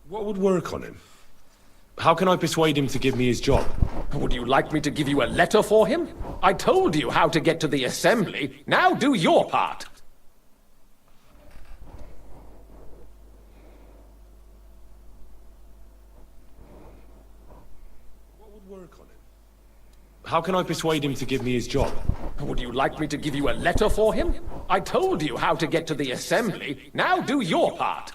What would work on him? How can I persuade him to give me his job? Would you like me to give you a letter for him? I told you how to get to the assembly. Now do your part. What would work on him? How can I persuade him to give me his job? Would you like me to give you a letter for him? I told you how to get to the assembly. Now do your part.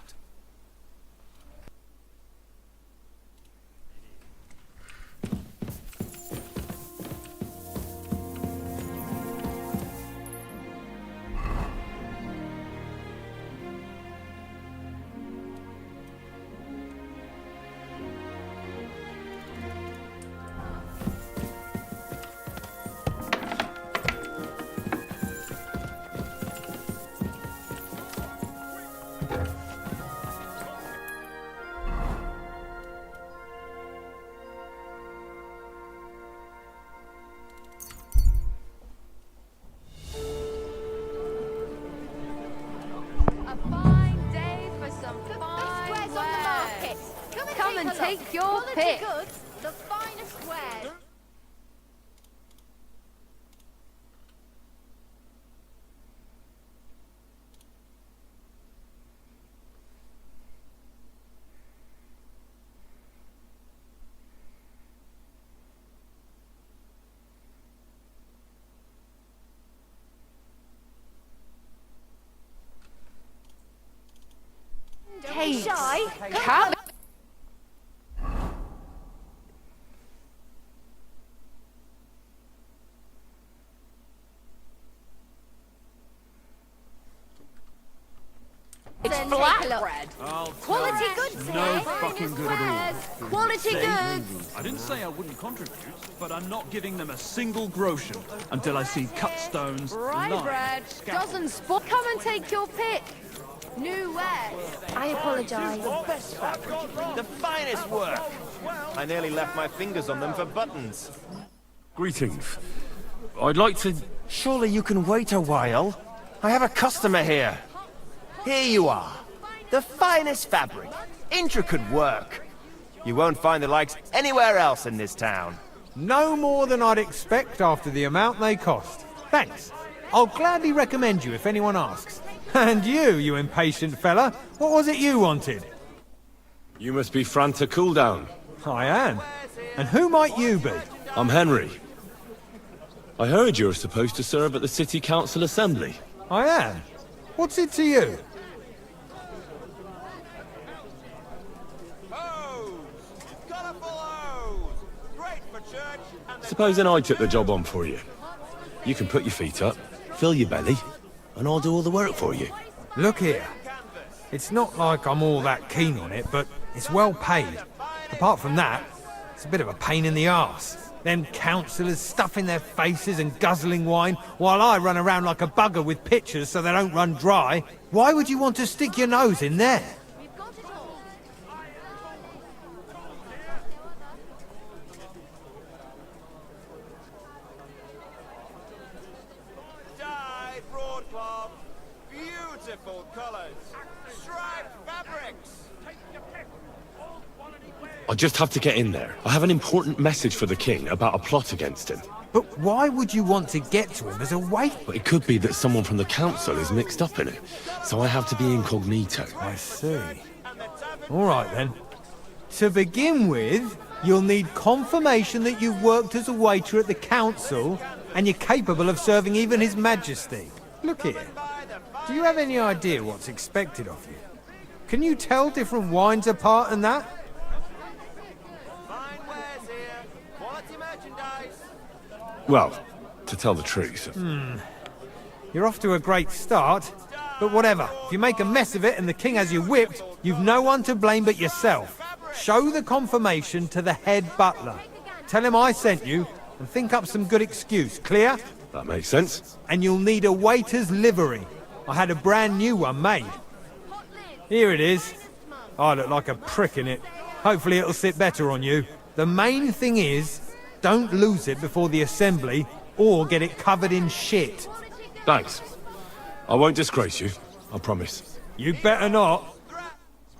Come and take your pick. Goods, the finest wares. Don't be shy. Come. It's flatbread. Quality goods, No eh? fucking good at all. Quality goods. I didn't say I wouldn't contribute, but I'm not giving them a single groschen until I see cut stones, Rye lime, bread scaffold. doesn't spot. Come and take your pick. New wares. I apologize. Best fabric, the finest work. I nearly left my fingers on them for buttons. Greetings. I'd like to... Surely you can wait a while. I have a customer here. Here you are. The finest fabric. Intricate work. You won't find the likes anywhere else in this town. No more than I'd expect after the amount they cost. Thanks. I'll gladly recommend you if anyone asks. And you impatient fella, what was it you wanted? You must be Franta Cooldown. I am. And who might you be? I'm Henry. I heard you're supposed to serve at the City Council Assembly. I am. What's it to you? Supposing I took the job on for you. You can put your feet up, fill your belly, and I'll do all the work for you. Look here. It's not like I'm all that keen on it, but it's well paid. Apart from that, it's a bit of a pain in the arse. Them councillors stuffing their faces and guzzling wine, while I run around like a bugger with pitchers so they don't run dry. Why would you want to stick your nose in there? Dyed broadcloth, beautiful colours, striped fabrics. I just have to get in there. I have an important message for the king about a plot against him. But why would you want to get to him as a waiter? But it could be that someone from the council is mixed up in it, so I have to be incognito. I see. All right, then. To begin with, you'll need confirmation that you've worked as a waiter at the council and you're capable of serving even His Majesty. Look here. Do you have any idea what's expected of you? Can you tell different wines apart and that? Fine wares here, quality merchandise. Well, to tell the truth. You're off to a great start, but whatever. If you make a mess of it and the king has you whipped, you've no one to blame but yourself. Show the confirmation to the head butler. Tell him I sent you, and think up some good excuse. Clear? That makes sense. And you'll need a waiter's livery. I had a brand new one made. Here it is. I look like a prick in it. Hopefully it'll sit better on you. The main thing is, don't lose it before the assembly, or get it covered in shit. Thanks. I won't disgrace you, I promise. You better not.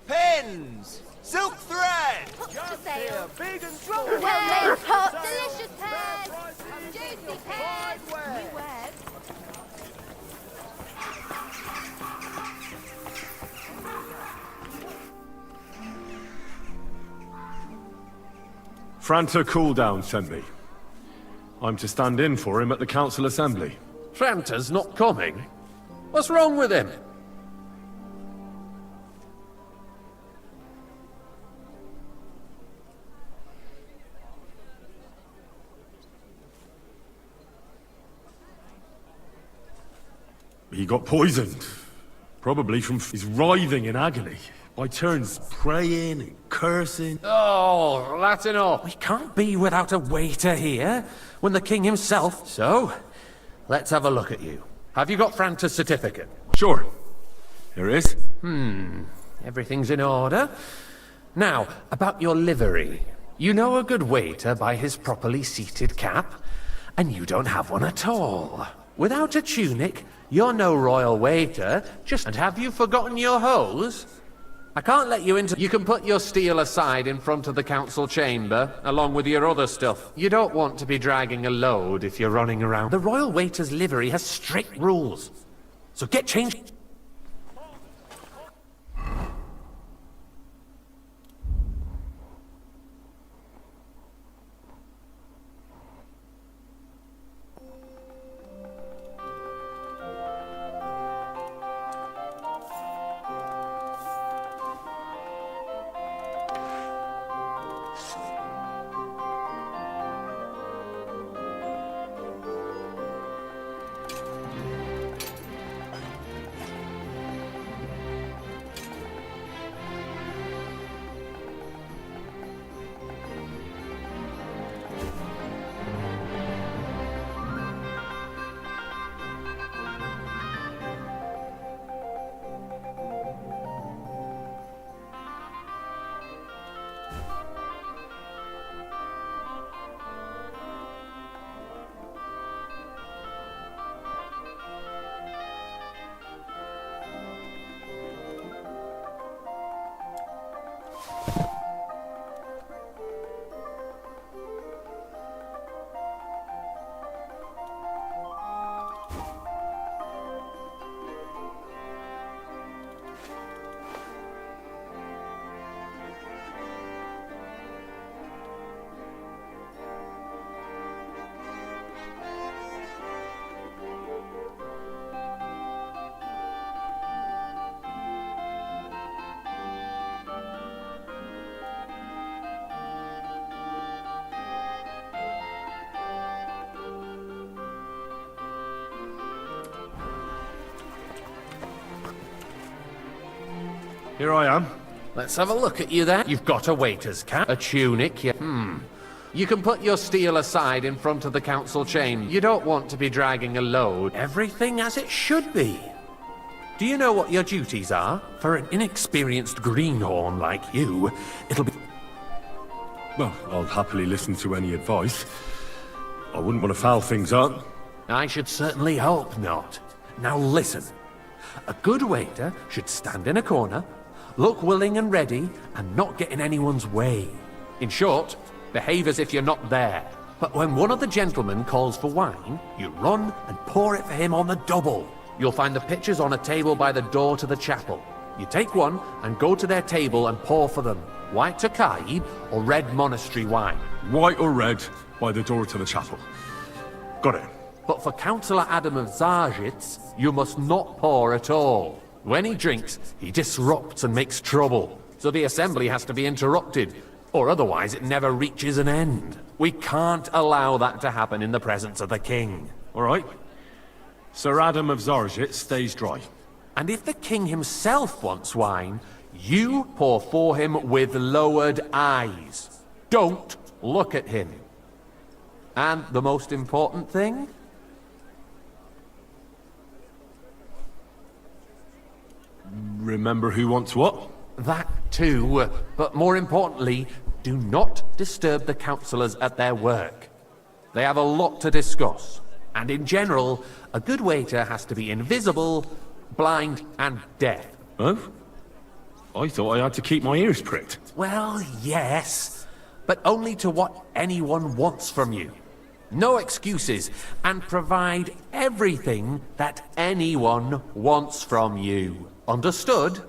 Pins, silk thread! For sale. Big and Well made pots. Delicious pears. Juicy pears. New wares. Franta Cooldown sent me. I'm to stand in for him at the council assembly. Franta's not coming? What's wrong with him? He got poisoned. Probably from his writhing in agony. By turns praying and cursing. Oh, that's enough. We can't be without a waiter here, when the king himself... So, let's have a look at you. Have you got Franta's certificate? Sure. Here it is. Everything's in order. Now, about your livery. You know a good waiter by his properly seated cap, and you don't have one at all. Without a tunic, you're no royal waiter, And have you forgotten your hose? I can't let you into... You can put your steel aside in front of the council chamber, along with your other stuff. You don't want to be dragging a load if you're running around. The royal waiter's livery has strict rules. So get changed... Here I am. Let's have a look at you then. You've got a waiter's cap, a tunic, You can put your steel aside in front of the council chamber. You don't want to be dragging a load. Everything as it should be. Do you know what your duties are? For an inexperienced greenhorn like you, it'll be... Well, I'll happily listen to any advice. I wouldn't want to foul things up. I should certainly hope not. Now listen. A good waiter should stand in a corner, look willing and ready, and not get in anyone's way. In short, behave as if you're not there. But when one of the gentlemen calls for wine, you run and pour it for him on the double. You'll find the pitchers on a table by the door to the chapel. You take one and go to their table and pour for them. White Tokai or red monastery wine. White or red, by the door to the chapel. Got it. But for Councillor Adam of Zarzhitz, you must not pour at all. When he drinks, he disrupts and makes trouble. So the assembly has to be interrupted, or otherwise it never reaches an end. We can't allow that to happen in the presence of the king. All right. Sir Adam of Zarzhitz stays dry. And if the king himself wants wine, you pour for him with lowered eyes. Don't look at him. And the most important thing? Remember who wants what? That too, but more importantly, do not disturb the councillors at their work. They have a lot to discuss. And in general, a good waiter has to be invisible, blind, and deaf. Oh? I thought I had to keep my ears pricked. Well, yes, but only to what anyone wants from you. No excuses, and provide everything that anyone wants from you. Understood?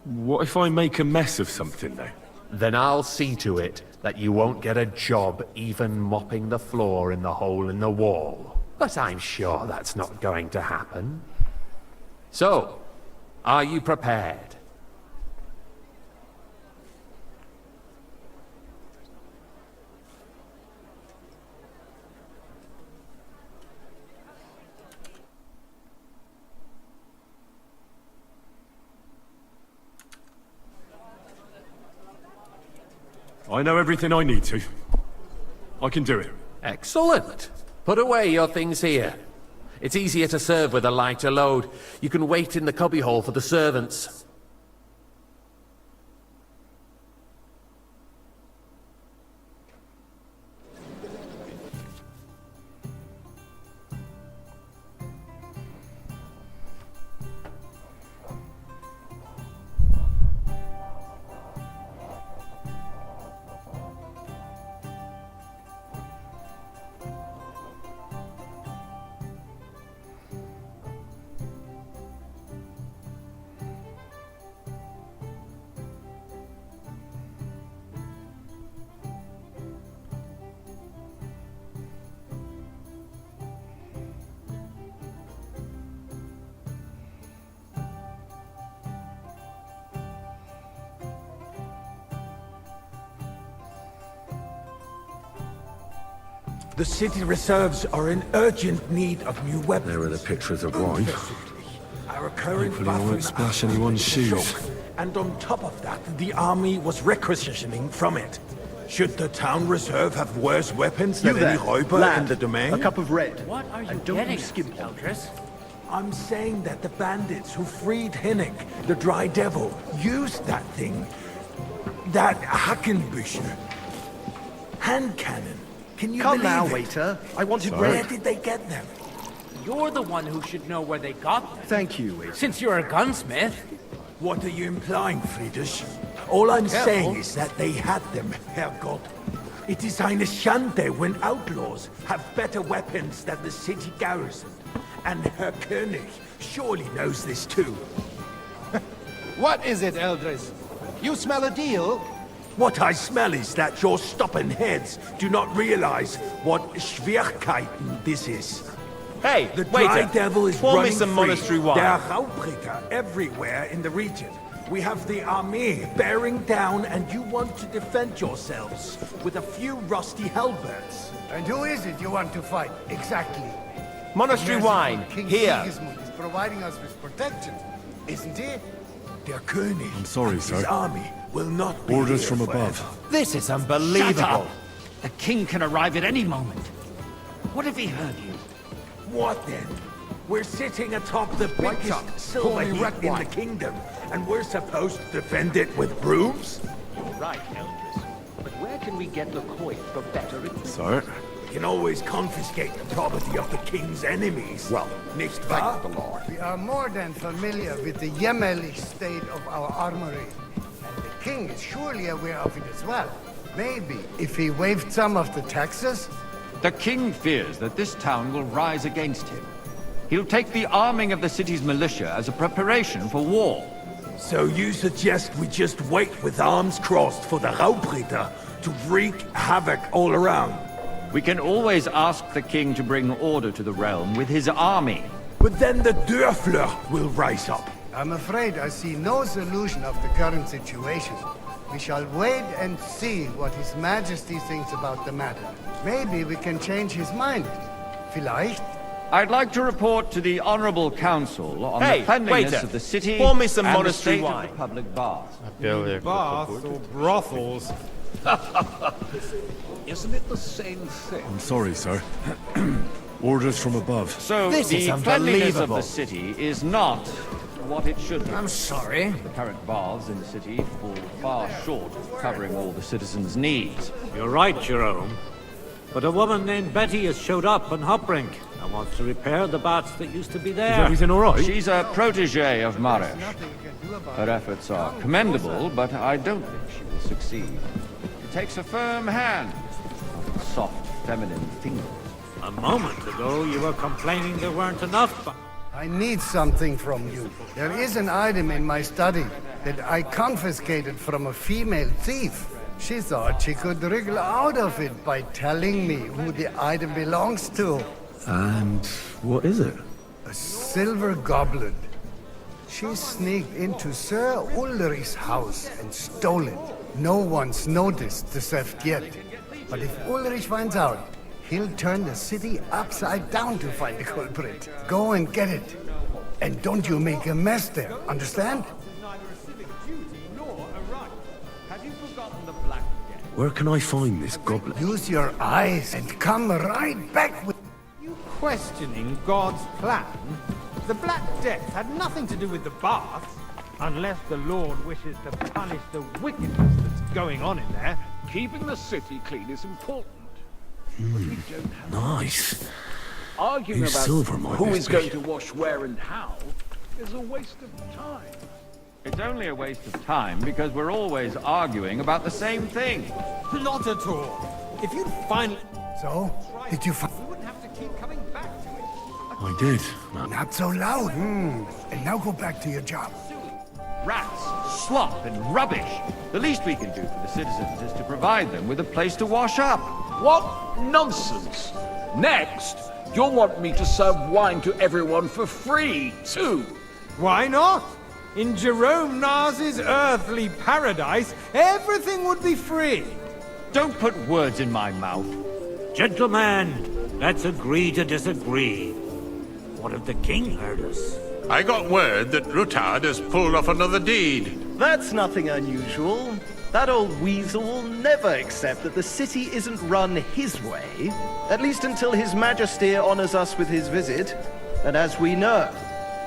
What if I make a mess of something, though? Then I'll see to it that you won't get a job even mopping the floor in the hole in the wall. But I'm sure that's not going to happen. So, are you prepared? I know everything I need to. I can do it. Excellent. Put away your things here. It's easier to serve with a lighter load. You can wait in the cubbyhole for the servants. The city reserves are in urgent need of new weapons. There are the pictures of wine. Our current Hopefully I won't buffers splash are anyone's shoes. shock. And on top of that, the army was requisitioning from it. Should the town reserve have worse weapons than any Räuber in the domain? A cup of red. What are you don't getting you skimp at, Eldris? I'm saying that the bandits who freed Hinnick, the Dry Devil, used that thing. That Hackenbücher. Hand cannon. Can you Come believe now, it? waiter. I wanted Where red. did they get them? You're the one who should know where they got them. Thank you, waiter. Since you're a gunsmith. What are you implying, Friedrich? All I'm saying is that they had them, Herrgott. It is eine Schande when outlaws have better weapons than the city garrison. And Herr König surely knows this too. What is it, Eldris? You smell a deal? What I smell is that your stubborn heads do not realize what Schwierigkeiten this is. Hey, The Dry Devil is pour me running some free. monastery wine. There are Raubricker everywhere in the region. We have the army bearing down, and you want to defend yourselves with a few rusty halberds. And who is it you want to fight, exactly? Monastery wine, King here. Sigismund is providing us with protection, isn't he? Der König I'm sorry, and his sir. army will not be Orders here from forever. above. This is unbelievable. The king can arrive at any moment. What if he heard you? What then? We're sitting atop the biggest silver heap in the kingdom, and we're supposed to defend it with brooms? Right, Eldris. But where can we get Lecoit for better? Sir? We can always confiscate the property of the king's enemies. Well, nicht wahr? We are more than familiar with the jämmerlich state of our armory. And the king is surely aware of it as well. Maybe if he waived some of the taxes? The king fears that this town will rise against him. He'll take the arming of the city's militia as a preparation for war. So you suggest we just wait with arms crossed for the Raubritter to wreak havoc all around? We can always ask the king to bring order to the realm with his army. But then the Dörfler will rise up. I'm afraid I see no solution of the current situation. We shall wait and see what His Majesty thinks about the matter. Maybe we can change his mind. Vielleicht? I'd like to report to the Honorable Council on Hey, the cleanliness waiter. of the city Pour me some and the monastery state wine. of the public baths. Baths or brothels? Isn't it the same thing? I'm sorry, sir. Orders from above. So This the is cleanliness of unbelievable. the city is not what it should be. I'm sorry. The current baths in the city fall far short of covering all the citizens' needs. You're right, Jerome. But a woman named Betty has showed up on Hopbrink and wants to repair the baths that used to be there. Is everything all right? She's a protege of Maresh. Her efforts are commendable, but I don't think she will succeed. It takes a firm hand, not a soft, feminine fingers. A moment ago, you were complaining there weren't enough. I need something from you. There is an item in my study that I confiscated from a female thief. She thought she could wriggle out of it by telling me who the item belongs to. And what is it? A silver goblet. She sneaked into Sir Ulrich's house and stole it. No one's noticed the theft yet. But if Ulrich finds out, he'll turn the city upside down to find the culprit. Go and get it. And don't you make a mess there, understand? Where can I find this goblet? Use your eyes and come right back with... You questioning God's plan? The Black Death had nothing to do with the bath, unless the Lord wishes to punish the wickedness that's going on in there. Keeping the city clean is important. Nice. Arguing New about silver might who be is going to wash where and how is a waste of time. It's only a waste of time because we're always arguing about the same thing. Not at all. If you'd finally... So, did you find... We wouldn't have to keep coming back to it. I did. Not so loud. And now go back to your job. Rats, slop, and rubbish. The least we can do for the citizens is to provide them with a place to wash up. What nonsense! Next, you'll want me to serve wine to everyone for free, too. Why not? In Jerome Nars's earthly paradise, everything would be free. Don't put words in my mouth. Gentlemen, let's agree to disagree. What if the king heard us? I got word that Rutard has pulled off another deed. That's nothing unusual. That old weasel will never accept that the city isn't run his way, at least until His Majesty honors us with his visit. And as we know,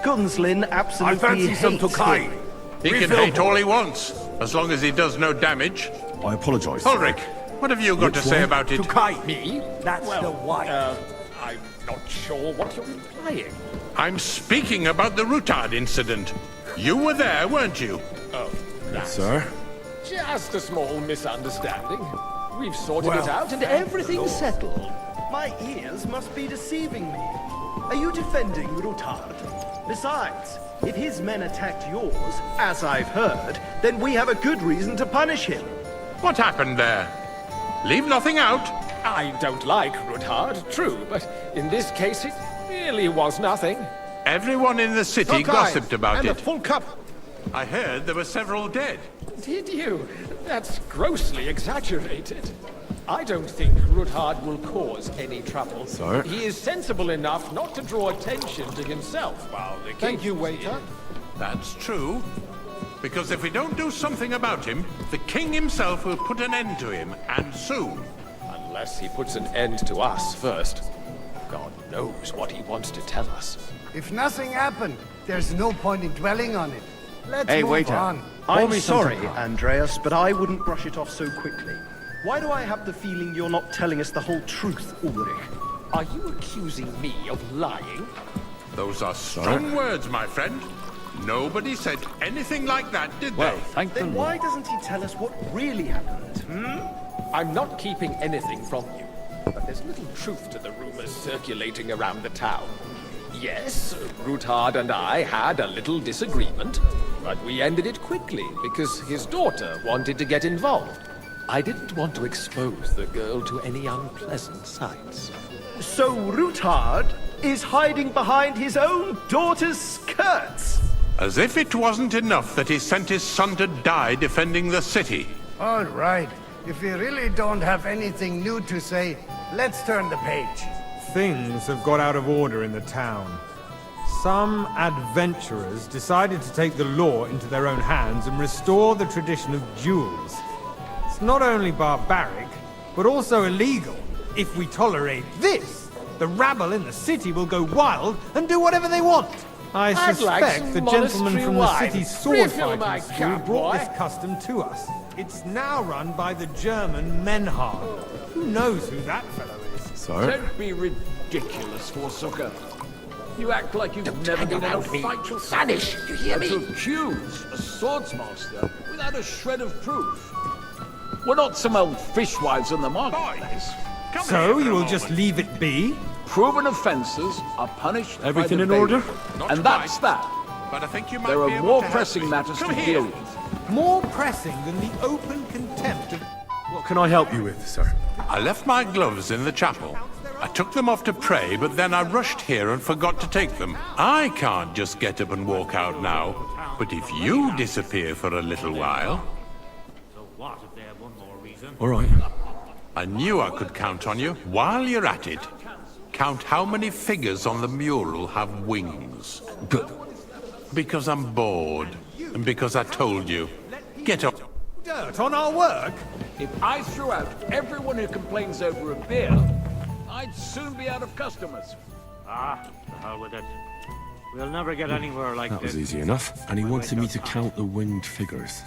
Gunslin absolutely I fancy hates some Tokai. him. He can hate all he wants, as long as he does no damage. I apologize. Ulrich, what have you got to say about it? Me? That's the wife. I'm not sure what you're implying. I'm speaking about the Rutard incident. You were there, weren't you? Oh, that's Sir? just a small misunderstanding. We've sorted it out and everything's settled. My ears must be deceiving me. Are you defending Rutard? Besides, if his men attacked yours, as I've heard, then we have a good reason to punish him. What happened there? Leave nothing out. I don't like Rutard, true, but in this case it really was nothing. Everyone in the city gossiped about and it. a full cup. I heard there were several dead. Did you? That's grossly exaggerated. I don't think Rutard will cause any trouble. Sir? He is sensible enough not to draw attention to himself while the king... Thank you, waiter. That's true. Because if we don't do something about him, the king himself will put an end to him, and soon. Unless he puts an end to us first. God knows what he wants to tell us. If nothing happened, there's no point in dwelling on it. Let's Hey, move waiter. on. I'm sorry, Andreas, but I wouldn't brush it off so quickly. Why do I have the feeling you're not telling us the whole truth, Ulrich? Are you accusing me of lying? Those are strong words, my friend. Nobody said anything like that, did Well, they? thank the Then Lord. why doesn't he tell us what really happened, I'm not keeping anything from you, but there's little truth to the rumors circulating around the town. Yes, Rutard and I had a little disagreement, but we ended it quickly because his daughter wanted to get involved. I didn't want to expose the girl to any unpleasant sights. So Rutard is hiding behind his own daughter's skirts? As if it wasn't enough that he sent his son to die defending the city. All right. If you really don't have anything new to say, let's turn the page. Things have got out of order in the town. Some adventurers decided to take the law into their own hands and restore the tradition of duels. It's not only barbaric, but also illegal. If we tolerate this, the rabble in the city will go wild and do whatever they want. I I'd like suspect some the gentleman monastery from the wine. city's sword Refill my fighting school cup, brought boy. this custom to us. It's now run by the German Menhard. Who knows who that fellow is? Sir? Don't be ridiculous, Forsooker. You act like you've never been in a fight. You'll vanish, you hear me? To accuse a swordsmaster without a shred of proof. We're not some old fishwives in the marketplace. So you will just leave it be? Proven offences are punished. Everything by the in order? bailiff. And that's that. But I think you might There be are able more to help pressing me. matters Come to here. deal with. More pressing than the open contempt of... What can I help you with, sir? I left my gloves in the chapel. I took them off to pray, but then I rushed here and forgot to take them. I can't just get up and walk out now. But if you disappear for a little while... So what if they have one more reason? All right. I knew I could count on you. While you're at it, count how many figures on the mural have wings. Good. Because I'm bored. And because I told you. Get up. Dirt on our work? If I threw out everyone who complains over a beer, I'd soon be out of customers. Ah, the hell with it. We'll never get anywhere like That this. was easy enough. And he wanted me to count the winged figures.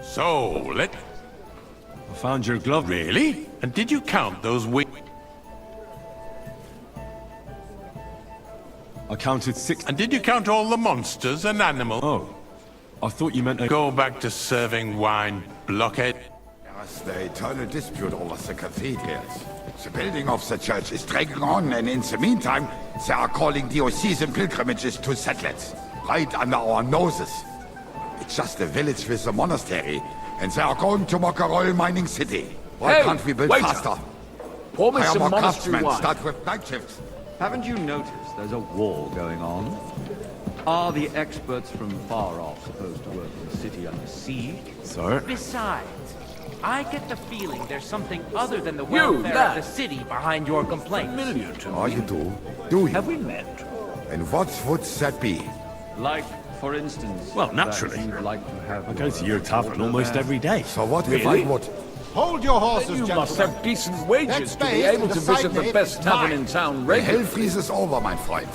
So, I found your glove. Really? And did you count those wings? I counted 6. And did you count all the monsters and animals? Oh. I thought you meant a... Go back to serving wine, blockhead. There's the eternal dispute over the cathedrals. The building of the church is dragging on, and in the meantime, they are calling diocesan pilgrimages to settlers, right under our noses. It's just a village with a monastery, and they are going to make a royal mining city. Why Hey, can't we build waiter. faster? Pour me Hire some more monastery craftsmen, wine. start with night shifts. Haven't you noticed there's a war going on? Are the experts from far off supposed to work in the city under siege? Sir? Besides, I get the feeling there's something other than the You, welfare lad. of the city behind your complaints. Familiar to me. Oh, you do? Do you? Have we met? And what would that be? Like, for instance... Well, that naturally. you'd like to have I go to your tavern almost every day. So what if Really? I would? Hold your horses, You must gentlemen. have decent wages to be space able in to the side visit the nave best is tavern mine. in town The hell regularly. freeze is over, my friend.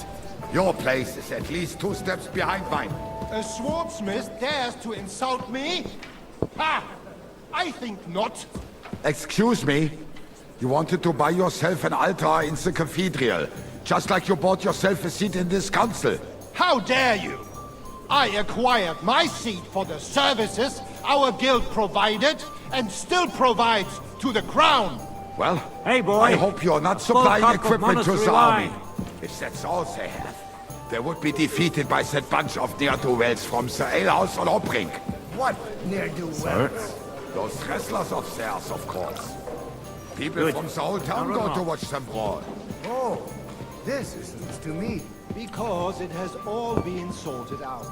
Your place is at least 2 steps behind mine. A swordsmith dares to insult me? Ha! I think not. Excuse me? You wanted to buy yourself an altar in the cathedral, just like you bought yourself a seat in this council. How dare you? I acquired my seat for the services our guild provided and still provides to the crown. Well, Hey, boy. I hope you're not A full supplying cup of equipment to monastery the army. wine. If that's all they have, they would be defeated by that bunch of ne'er-do-wells from the alehouse on Obrink. What ne'er-do-wells? Those wrestlers of theirs, of course. People Good. from the whole town Now go run to off. watch them brawl. Oh, this is news to me. Because it has all been sorted out.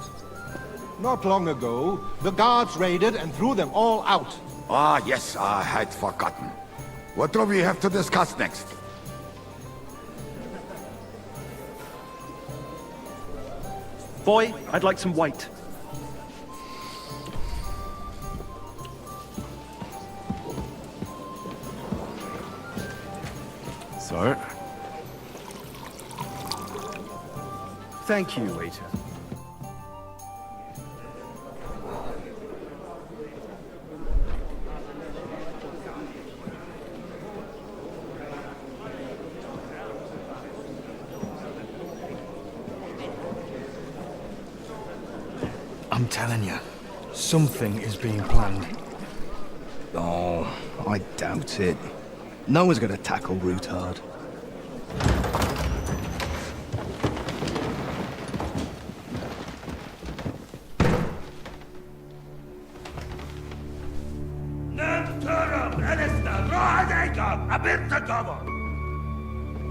Not long ago, the guards raided and threw them all out. Ah, yes, I had forgotten. What do we have to discuss next? Boy, I'd like some white. Sir? Thank you, waiter. I'm telling you, something is being planned. Oh, I doubt it. No one's gonna tackle Rootard.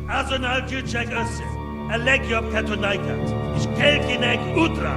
Azon al-Jilchek Össin, Elegiop Katonaikat, Ishkelkinek Utra.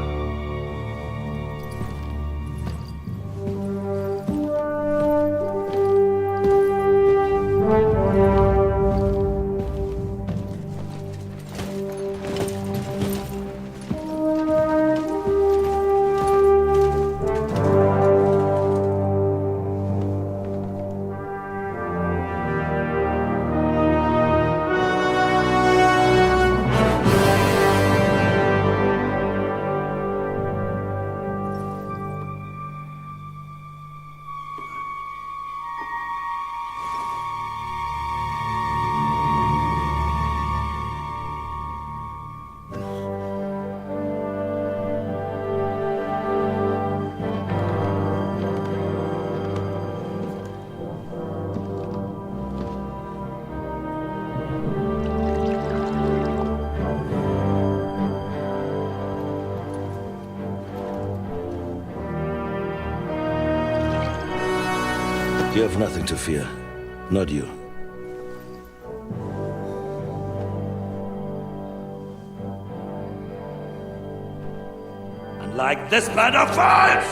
You have nothing to fear. Not you. And like this man of fires!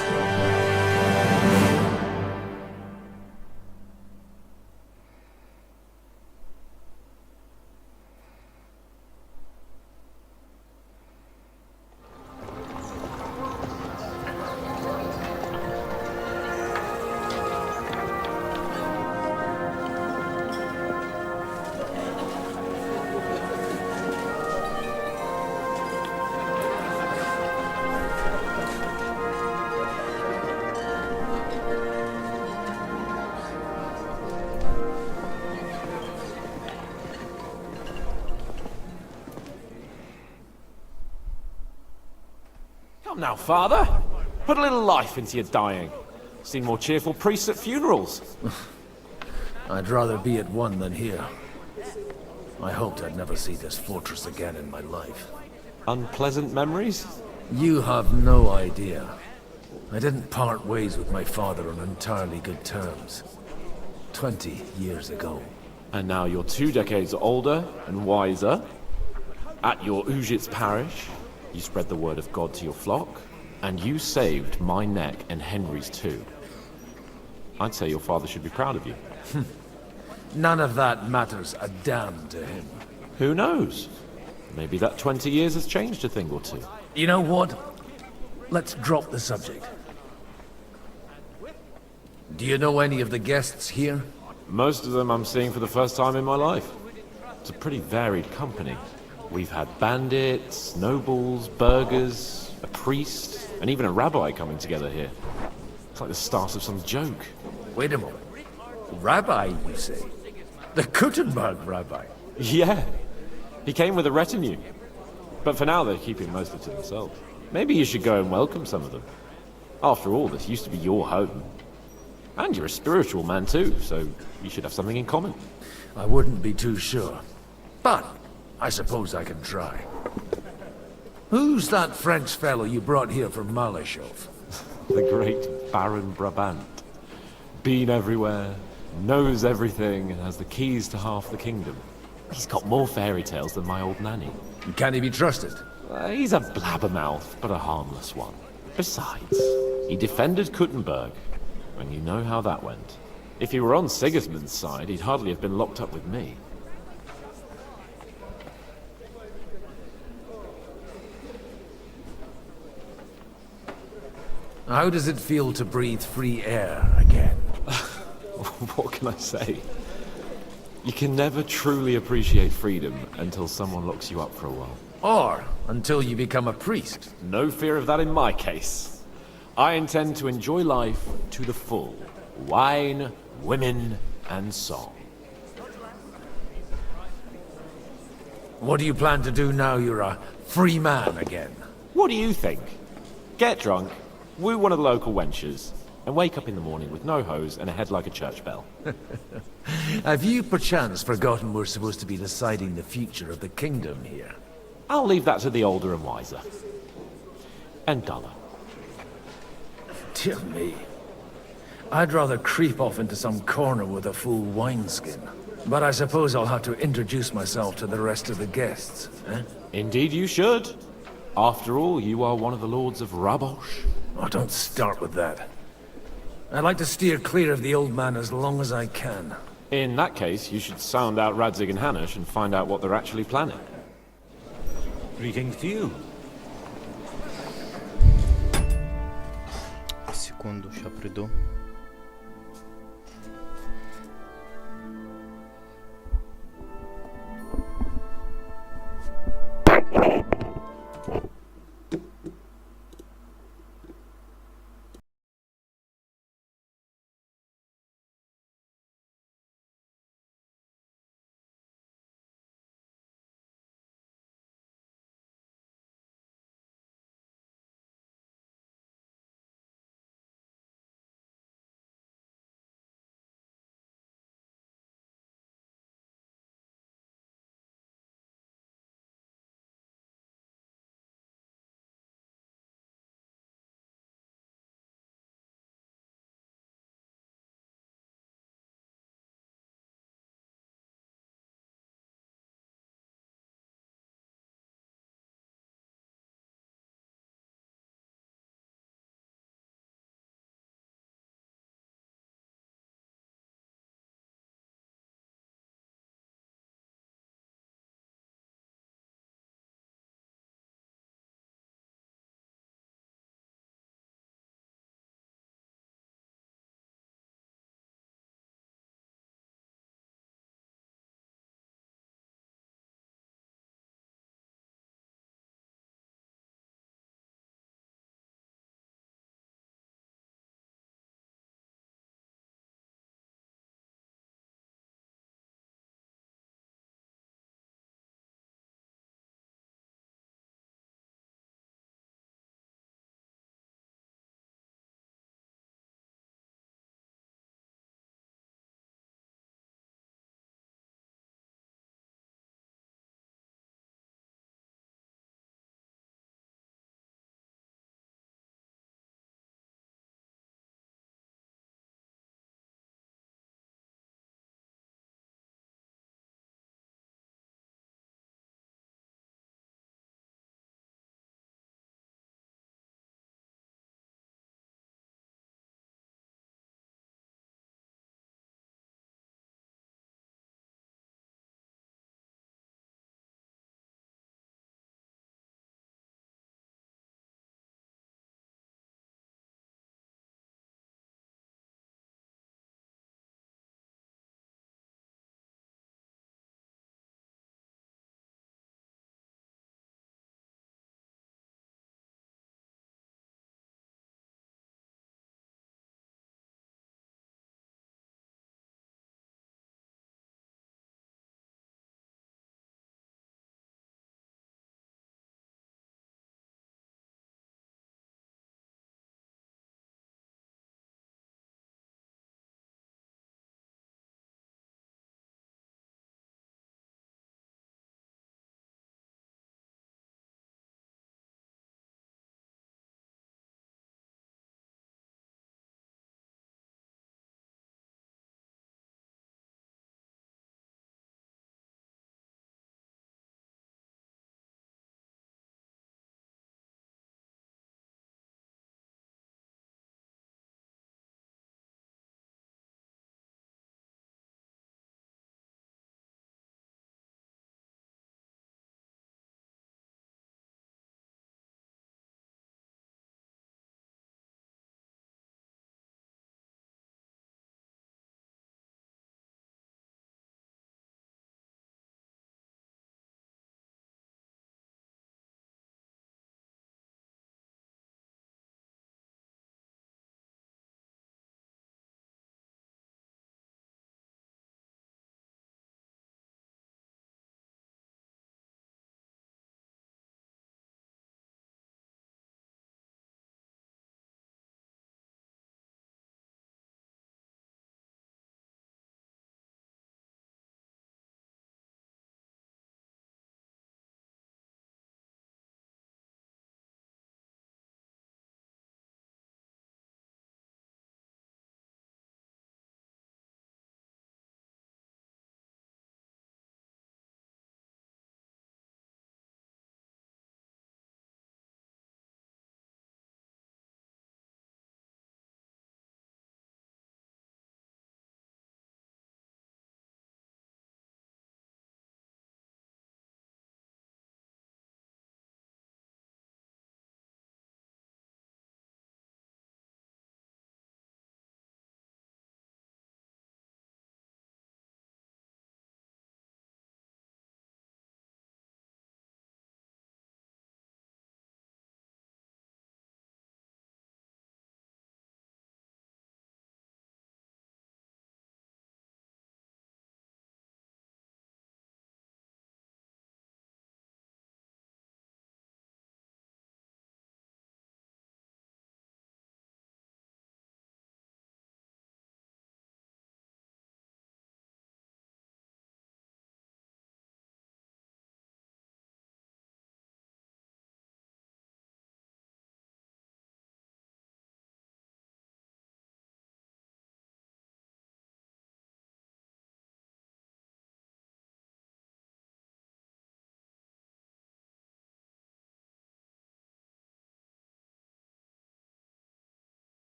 Come now, Father. Put a little life into your dying. Seen more cheerful priests at funerals. I'd rather be at one than here. I hoped I'd never see this fortress again in my life. Unpleasant memories? You have no idea. I didn't part ways with my father on entirely good terms. 20 years ago. And now you're 2 decades older and wiser. At your Ujit's parish, you spread the word of God to your flock, and you saved my neck and Henry's too. I'd say your father should be proud of you. None of that matters a damn to him. Who knows? Maybe that 20 years has changed a thing or two. You know what? Let's drop the subject. Do you know any of the guests here? Most of them I'm seeing for the first time in my life. It's a pretty varied company. We've had bandits, nobles, burghers, a priest, and even a rabbi coming together here. It's like the start of some joke. Wait a moment. Rabbi, you say? The Kuttenberg rabbi? Yeah. He came with a retinue. But for now, they're keeping mostly to themselves. Maybe you should go and welcome some of them. After all, this used to be your home. And you're a spiritual man too, so you should have something in common. I wouldn't be too sure. But I suppose I can try. Who's that French fellow you brought here from Malashov? The great Baron Brabant. Been everywhere, knows everything, and has the keys to half the kingdom. He's got more fairy tales than my old nanny. Can he be trusted? He's a blabbermouth, but a harmless one. Besides, he defended Kuttenberg, and you know how that went. If he were on Sigismund's side, he'd hardly have been locked up with me. How does it feel to breathe free air again? What can I say? You can never truly appreciate freedom until someone locks you up for a while. Or until you become a priest. No fear of that in my case. I intend to enjoy life to the full. Wine, women, and song. What do you plan to do now you're a free man again? What do you think? Get drunk, woo one of the local wenches, and wake up in the morning with no hose and a head like a church bell. Have you perchance forgotten we're supposed to be deciding the future of the kingdom here? I'll leave that to the older and wiser. And duller. Dear me. I'd rather creep off into some corner with a full wineskin. But I suppose I'll have to introduce myself to the rest of the guests, eh? Indeed you should. After all, you are one of the lords of Rabosh. Oh, don't start with that. I'd like to steer clear of the old man as long as I can. In that case, you should sound out Radzig and Hanush and find out what they're actually planning. Greetings to you. Секунду, ща приду.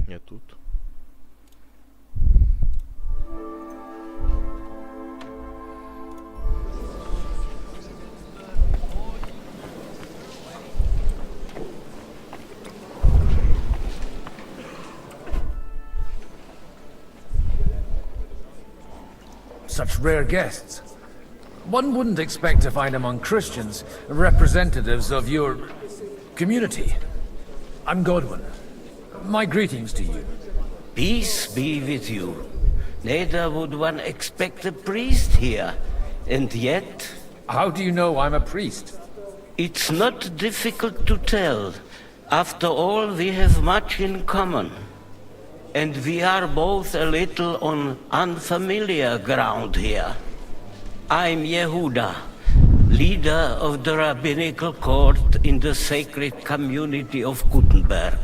Я тут. Such rare guests. One wouldn't expect to find among Christians representatives of your community. I'm Godwin. My greetings to you. Peace be with you. Neither would one expect a priest here. And yet... How do you know I'm a priest? It's not difficult to tell. After all, we have much in common. And we are both a little on unfamiliar ground here. I'm Yehuda, leader of the rabbinical court in the sacred community of Gutenberg.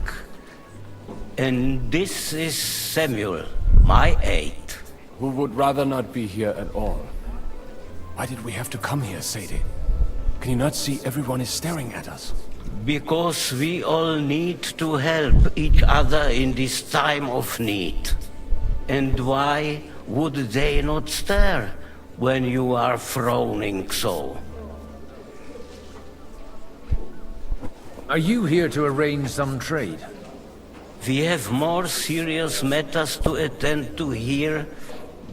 And this is Samuel, my aide. Who would rather not be here at all. Why did we have to come here, Sadie? Can you not see everyone is staring at us? Because we all need to help each other in this time of need. And why would they not stare when you are frowning so? Are you here to arrange some trade? We have more serious matters to attend to here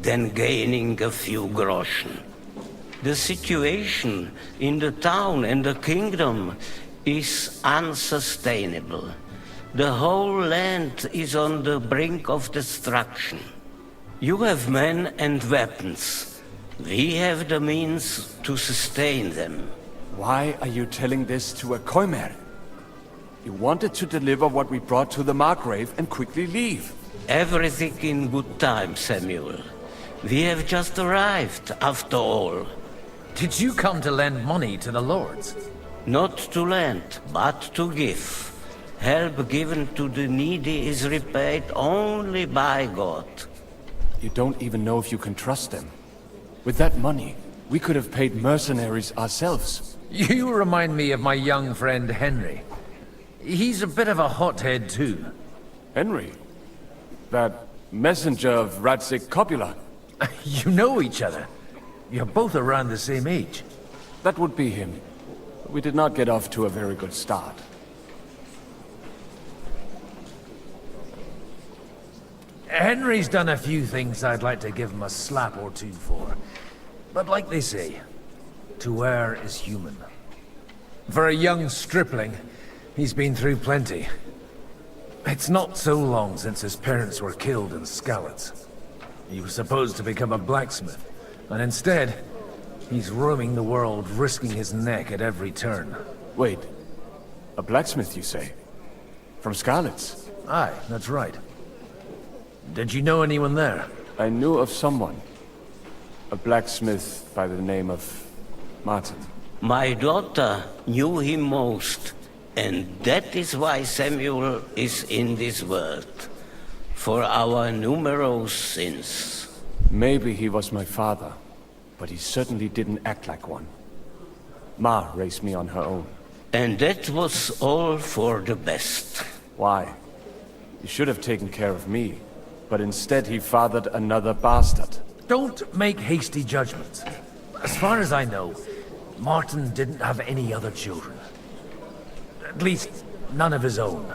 than gaining a few groschen. The situation in the town and the kingdom is unsustainable. The whole land is on the brink of destruction. You have men and weapons. We have the means to sustain them. Why are you telling this to a Koimer? You wanted to deliver what we brought to the Margrave and quickly leave. Everything in good time, Samuel. We have just arrived, after all. Did you come to lend money to the lords? Not to lend, but to give. Help given to the needy is repaid only by God. You don't even know if you can trust them. With that money, we could have paid mercenaries ourselves. You remind me of my young friend Henry. He's a bit of a hothead too. Henry? That messenger of Radzik Copula? You know each other. You're both around the same age. That would be him. We did not get off to a very good start. Henry's done a few things I'd like to give him a slap or two for. But like they say, to err is human. For a young stripling, he's been through plenty. It's not so long since his parents were killed in Skalitz. He was supposed to become a blacksmith, and instead, he's roaming the world, risking his neck at every turn. Wait, a blacksmith, you say? From Skalitz? Aye, that's right. Did you know anyone there? I knew of someone. A blacksmith by the name of Martin. My daughter knew him most, and that is why Samuel is in this world. For our numerous sins. Maybe he was my father, but he certainly didn't act like one. Ma raised me on her own. And that was all for the best. Why? He should have taken care of me, but instead he fathered another bastard. Don't make hasty judgments. As far as I know, Martin didn't have any other children. At least, none of his own.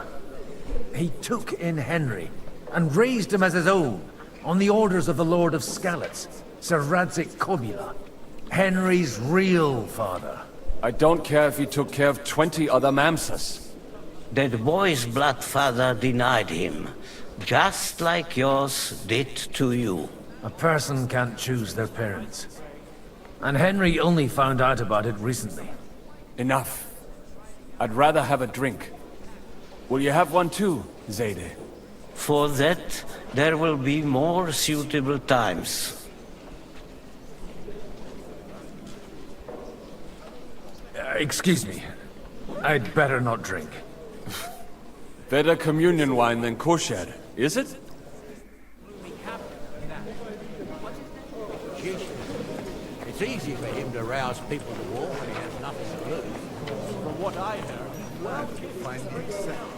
He took in Henry, and raised him as his own, on the orders of the Lord of Skalitz, Sir Radzik Copula, Henry's real father. I don't care if he took care of 20 other Mamsas. That boy's blood father denied him, just like yours did to you. A person can't choose their parents. And Henry only found out about it recently. Enough. I'd rather have a drink. Will you have one too, Zayde? For that, there will be more suitable times. Excuse me. I'd better not drink. Better communion wine than kosher, is it? It's easy for him to rouse people to war when he has nothing to lose. From what I heard, he's well to find himself.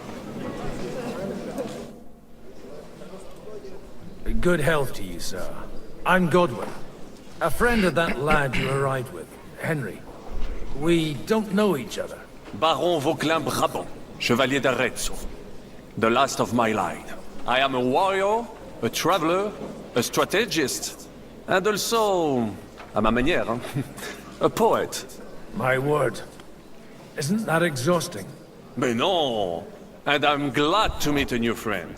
Good health to you, sir. I'm Godwin, a friend of that lad you arrived with, Henry. We don't know each other. Baron Vauquelin Brabant, Chevalier d'Arezzo. The last of my line. I am a warrior, a traveler, a strategist, and also, à ma manière, hein? A poet. My word. Isn't that exhausting? Mais non! And I'm glad to meet a new friend.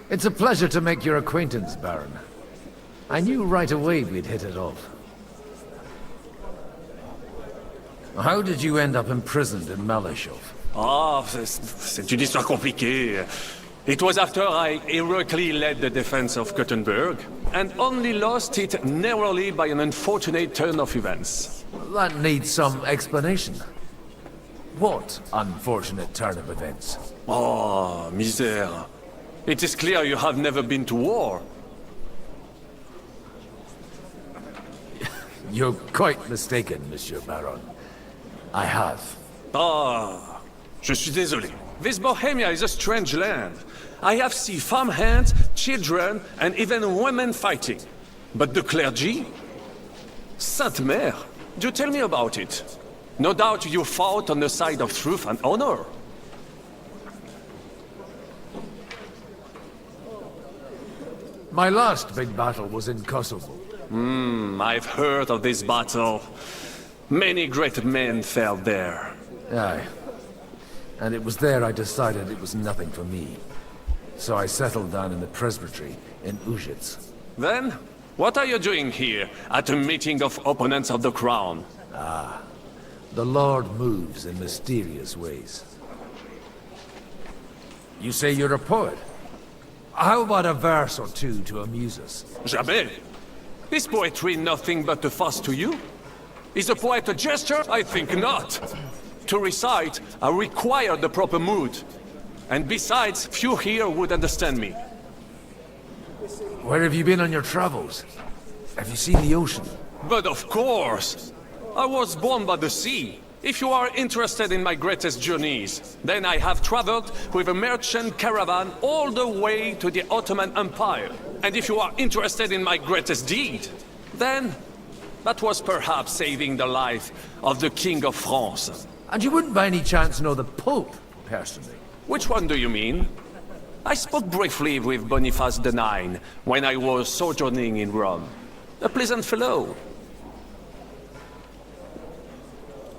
It's a pleasure to make your acquaintance, Baron. I knew right away we'd hit it off. How did you end up imprisoned in Malashov? Ah, c'est une histoire compliquée. It was after I heroically led the defense of Gothenburg, and only lost it narrowly by an unfortunate turn of events. That needs some explanation. What unfortunate turn of events? Oh, misère. It is clear you have never been to war. You're quite mistaken, Monsieur Baron. I have. Ah, je suis désolé. This Bohemia is a strange land. I have seen farmhands, children, and even women fighting. But the clergy? Sainte Mère, do tell me about it. No doubt you fought on the side of truth and honor. My last big battle was in Kosovo. I've heard of this battle. Many great men fell there. Aye. And it was there I decided it was nothing for me. So I settled down in the presbytery in Ujits. Then, what are you doing here, at a meeting of opponents of the crown? Ah, the Lord moves in mysterious ways. You say you're a poet? How about a verse or two to amuse us? Jamais. Is poetry nothing but a fuss to you? Is a poet a gesture? I think not. To recite, I require the proper mood. And besides, few here would understand me. Where have you been on your travels? Have you seen the ocean? But of course! I was born by the sea. If you are interested in my greatest journeys, then I have traveled with a merchant caravan all the way to the Ottoman Empire. And if you are interested in my greatest deed, then that was perhaps saving the life of the King of France. And you wouldn't by any chance know the Pope, personally? Which one do you mean? I spoke briefly with Boniface IX when I was sojourning in Rome. A pleasant fellow.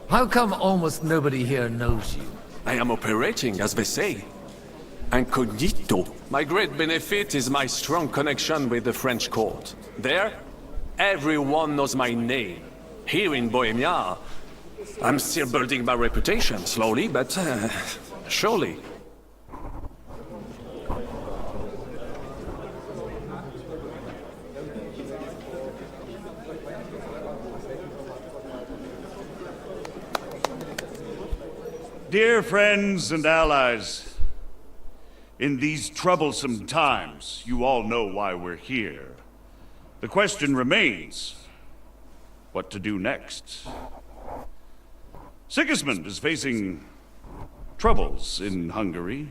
How come almost nobody here knows you? I am operating, as they say. Incognito. My great benefit is my strong connection with the French court. There, everyone knows my name. Here in Bohemia, I'm still building my reputation, slowly, but surely. Dear friends and allies, in these troublesome times, you all know why we're here. The question remains, what to do next? Sigismund is facing troubles in Hungary,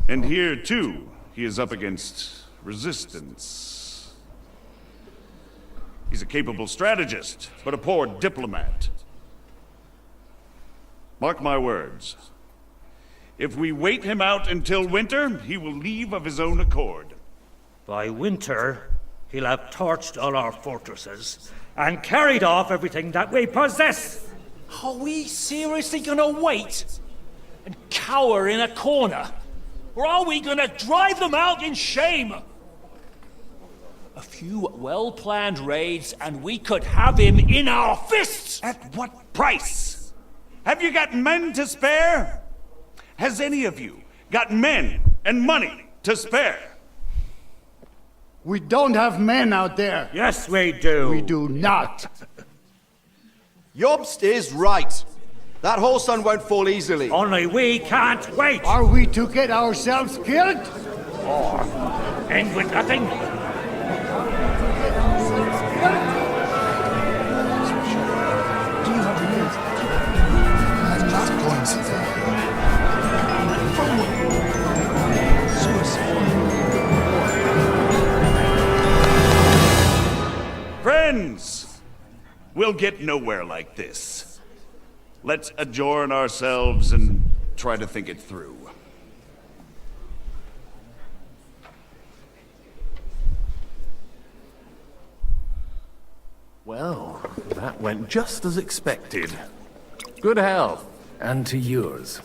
and here too, he is up against resistance. He's a capable strategist, but a poor diplomat. Mark my words. If we wait him out until winter, he will leave of his own accord. By winter, he'll have torched all our fortresses and carried off everything that we possess. Are we seriously gonna wait and cower in a corner? Or are we gonna drive them out in shame? A few well-planned raids and we could have him in our fists! At what price? Have you got men to spare? Has any of you got men and money to spare? We don't have men out there. Yes, we do. We do not. Jobst is right. That whole sun won't fall easily. Only we can't wait. Are we to get ourselves killed? Or end with nothing? Suicide. Friends! We'll get nowhere like this. Let's adjourn ourselves and try to think it through. Well, that went just as expected. Good health. And to yours.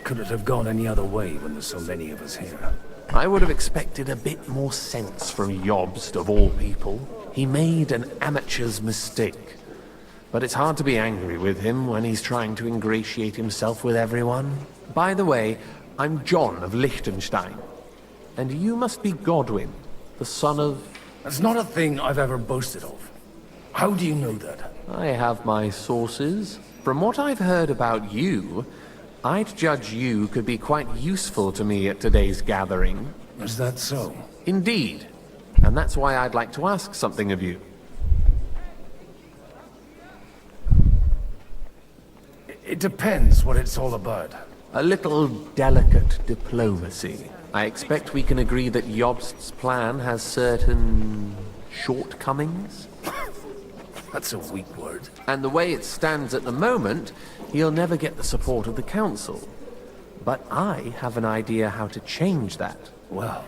Could it have gone any other way when there's so many of us here? I would have expected a bit more sense from Jobst, of all people. He made an amateur's mistake. But it's hard to be angry with him when he's trying to ingratiate himself with everyone. By the way, I'm John of Liechtenstein. And you must be Godwin, the son of... That's not a thing I've ever boasted of. How do you know that? I have my sources. From what I've heard about you, I'd judge you could be quite useful to me at today's gathering. Is that so? Indeed. And that's why I'd like to ask something of you. It depends what it's all about. A little delicate diplomacy. I expect we can agree that Jobst's plan has certain... shortcomings? That's a weak word. And the way it stands at the moment, he'll never get the support of the council. But I have an idea how to change that. Well,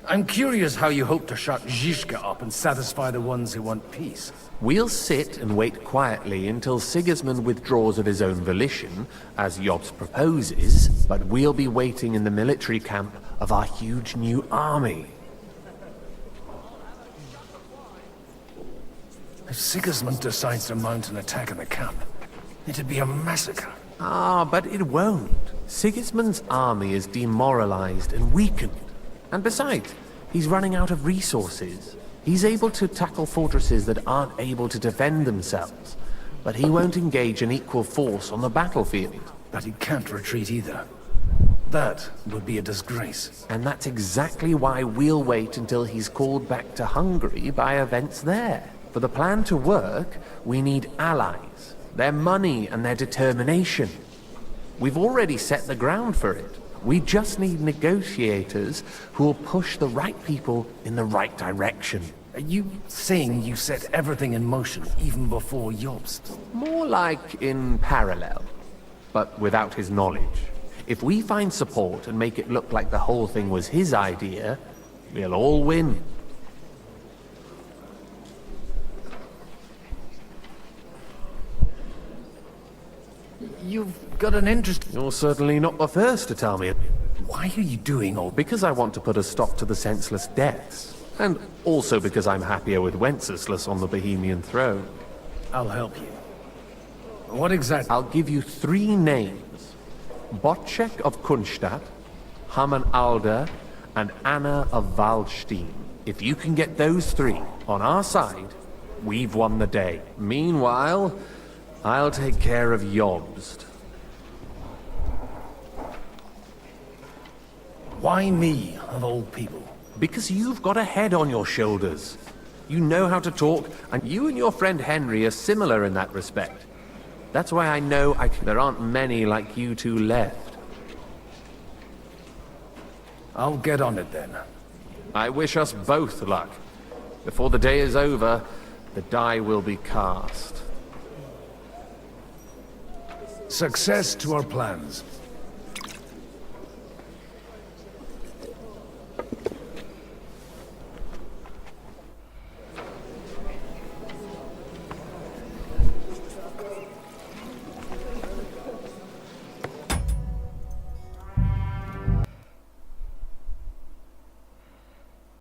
I'm curious how you hope to shut Zizka up and satisfy the ones who want peace. We'll sit and wait quietly until Sigismund withdraws of his own volition, as Jobst proposes, but we'll be waiting in the military camp of our huge new army. If Sigismund decides to mount an attack on the camp, it'd be a massacre. Ah, but it won't. Sigismund's army is demoralized and weakened. And besides, he's running out of resources. He's able to tackle fortresses that aren't able to defend themselves, but he won't engage an equal force on the battlefield. But he can't retreat either. That would be a disgrace. And that's exactly why we'll wait until he's called back to Hungary by events there. For the plan to work, we need allies, their money and their determination. We've already set the ground for it. We just need negotiators who will push the right people in the right direction. Are you saying you set everything in motion even before Jobst? More like in parallel, but without his knowledge. If we find support and make it look like the whole thing was his idea, we'll all win. You've got an interest... You're certainly not the first to tell me. Why are you doing all... Because I want to put a stop to the senseless deaths. And also because I'm happier with Wenceslas on the Bohemian throne. I'll help you. What exactly? I'll give you 3 names. Botchek of Kunstadt, Hamann Alder, and Anna of Waldstein. If you can get those 3 on our side, we've won the day. Meanwhile, I'll take care of Jobst. Why me, of all people? Because you've got a head on your shoulders. You know how to talk, and you and your friend Henry are similar in that respect. That's why I know there aren't many like you two left. I'll get on it then. I wish us both luck. Before the day is over, the die will be cast. Success to our plans.